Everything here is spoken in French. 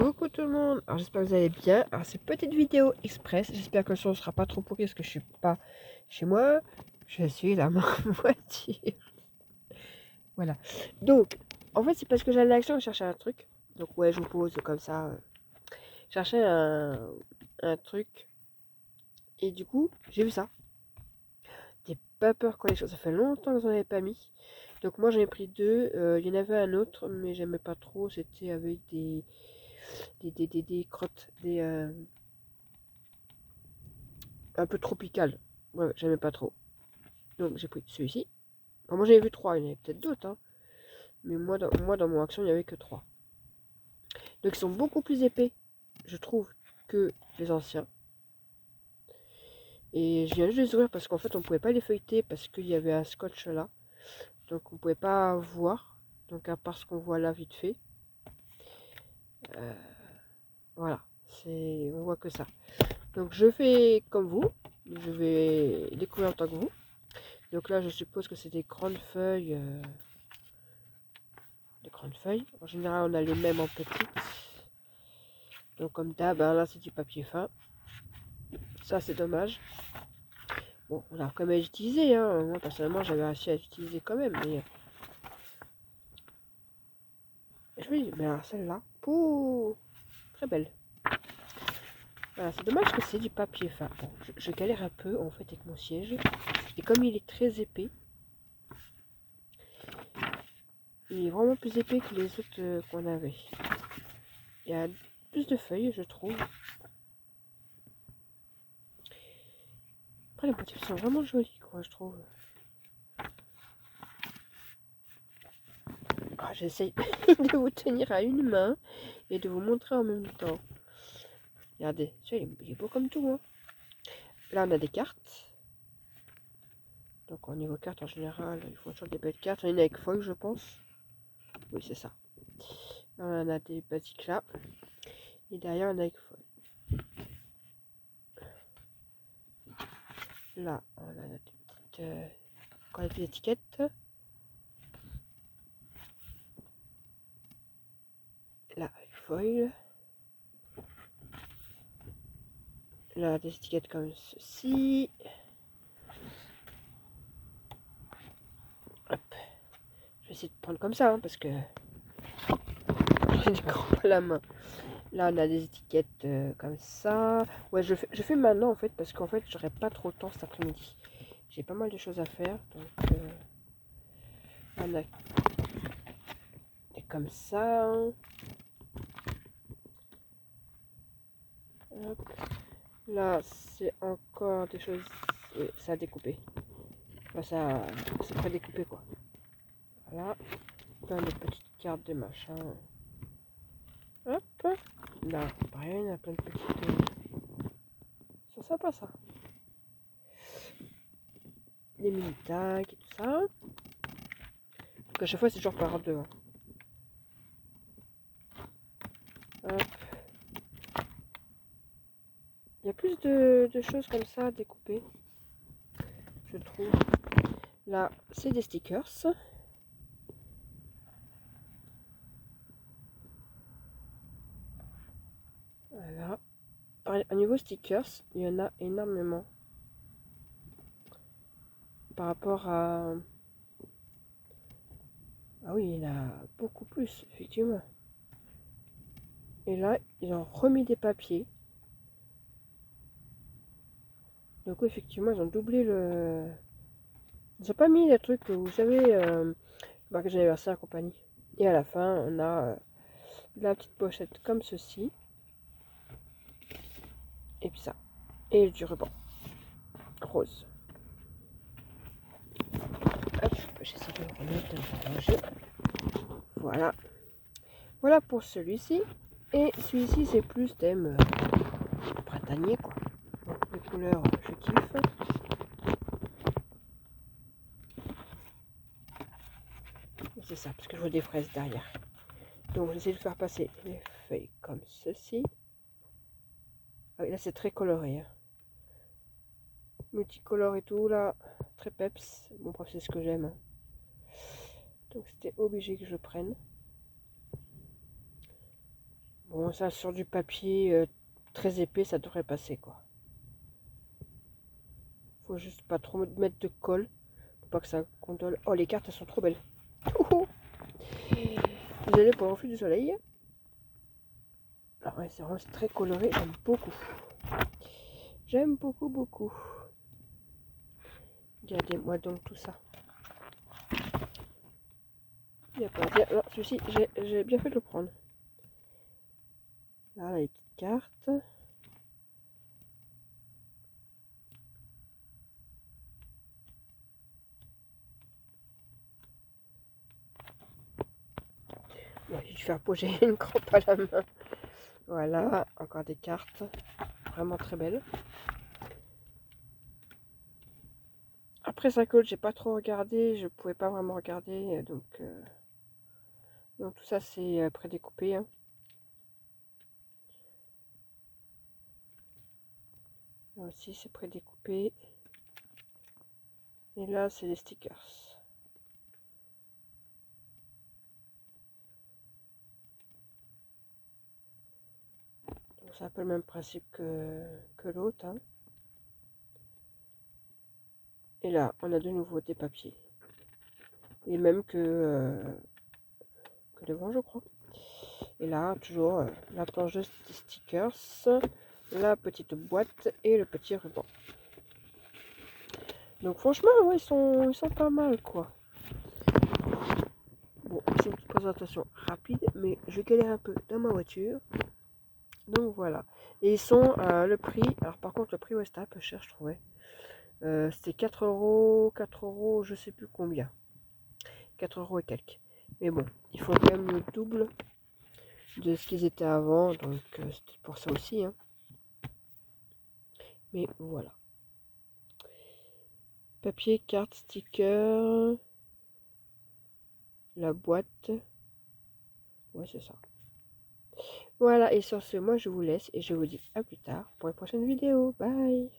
Coucou tout le monde, alors j'espère que vous allez bien. Alors c'est petite vidéo express, j'espère que le son ne sera pas trop pourri parce que je suis pas chez moi, je suis dans ma voiture. Voilà, donc en fait c'est parce que j'allais à l'action chercher un truc. Donc ouais, je vous pose comme ça, chercher un truc. Et du coup j'ai vu ça. J'ai pas peur quand les choses, ça fait longtemps que j'en avais pas mis. Donc moi j'en ai pris deux, il y en avait un autre mais j'aimais pas trop, c'était avec des crottes, un peu tropical. Ouais, j'aimais pas trop. Donc j'ai pris celui-ci. Enfin, moi j'avais vu trois, il y en avait peut-être d'autres, hein. Mais moi, dans mon action, il n'y avait que trois. Donc ils sont beaucoup plus épais, je trouve, que les anciens. Et je viens juste de les ouvrir parce qu'en fait on pouvait pas les feuilleter parce qu'il y avait un scotch là. Donc on pouvait pas voir. Donc à part ce qu'on voit là vite fait. Euh, voilà. On voit que ça. Donc je fais comme vous. Je vais découvrir en tant que vous. Donc là je suppose que c'est des grandes feuilles. De grandes feuilles. En général, on a les mêmes en petites. Donc comme d'hab, hein, là c'est du papier fin. Ça c'est dommage. Bon, on a quand même utilisé, hein. Moi personnellement j'avais assez à utiliser quand même. Mais je me dis, mais alors celle-là, pouh, très belle. Voilà, c'est dommage que c'est du papier fin. Bon, je galère un peu en fait avec mon siège. Et comme il est très épais, il est vraiment plus épais que les autres qu'on avait. Il y a plus de feuilles, je trouve. Après les motifs sont vraiment jolis, quoi, je trouve. Ah, j'essaye de vous tenir à une main et de vous montrer en même temps. Regardez, il est beau comme tout, hein. Là, on a des cartes. Donc, au niveau cartes, en général, il faut toujours des belles cartes. Il y en a avec feuille, je pense. Oui, c'est ça. Là, on a des basiques là. Et derrière, on a avec feuille. Là, on a des petites, encore des petites étiquettes. Là, avec foil. Là, des étiquettes comme ceci. Hop. Je vais essayer de prendre comme ça, hein, parce que je ne prends pas la main. Là, on a des étiquettes comme ça. Ouais, je fais maintenant, en fait, parce qu'en fait, j'aurai pas trop de temps cet après-midi. J'ai pas mal de choses à faire, donc on a des comme ça. Hop. Là, c'est encore des choses... Oui, ça a découpé. Enfin, ça c'est pas découpé, quoi. Voilà. Plein de petites cartes de machin. Hop. Là, pareil, il y a plein de petites... C'est sympa, ça. Les mini-tags et tout ça. Donc à chaque fois, c'est toujours par deux, hein. Hop. Il y a plus de choses comme ça découpées, je trouve. Là, c'est des stickers. Voilà. Au niveau stickers, il y en a énormément. Par rapport à... Ah oui, il y en a beaucoup plus, effectivement. Et là, ils ont remis des papiers. Donc effectivement, ils ont doublé le... Ils n'ont pas mis les trucs, vous savez, marquage d'anniversaire et compagnie. Et à la fin, on a la petite pochette comme ceci. Et puis ça. Et du ruban rose. Hop, j'essaie de le remettre dans le rangé. Voilà. Voilà pour celui-ci. Et celui-ci, c'est plus thème printanier, quoi. Donc, les couleurs, je kiffe. C'est ça, parce que je vois des fraises derrière. Donc, j'essaie de faire passer les feuilles comme ceci. Ah oui, là, c'est très coloré, hein. Multicolore et tout, là. Très peps. Bon, bref, c'est ce que j'aime, hein. Donc, c'était obligé que je le prenne. Bon, ça sur du papier très épais, ça devrait passer quoi. Faut juste pas trop mettre de colle. Faut pas que ça condole. Oh, les cartes, elles sont trop belles. Désolée pour le refus du soleil. Ah ouais, c'est vraiment très coloré. J'aime beaucoup. J'aime beaucoup, beaucoup. Regardez-moi donc tout ça. Il n'y a pas à dire. Alors, celui-ci, j'ai bien fait de le prendre. Là, les petites cartes. Ouais, j'ai dû faire poser une crampe à la main. Voilà, encore des cartes. Vraiment très belles. Après ça colle, j'ai pas trop regardé. Je pouvais pas vraiment regarder. Donc tout ça, c'est prédécoupé. Hein. Là aussi, c'est prédécoupé. Et là, c'est les stickers. Donc c'est un peu le même principe que l'autre. Hein. Et là, on a de nouveau des papiers. Les mêmes que devant, je crois. Et là, toujours la planche de stickers, la petite boîte et le petit ruban. Donc franchement, ouais, ils sont pas mal, quoi. Bon, c'est une petite présentation rapide, mais je galère un peu dans ma voiture. Donc voilà. Et ils sont le prix. Alors par contre, le prix, ouais, c'était un peu cher, je trouvais. C'était 4 euros, 4 euros, je sais plus combien. 4 euros et quelques. Mais bon, il faut quand même le double de ce qu'ils étaient avant. Donc c'était pour ça aussi. Hein. Mais voilà. Papier, carte, sticker. La boîte. Ouais, c'est ça. Voilà, et sur ce, moi je vous laisse et je vous dis à plus tard pour une prochaine vidéo. Bye!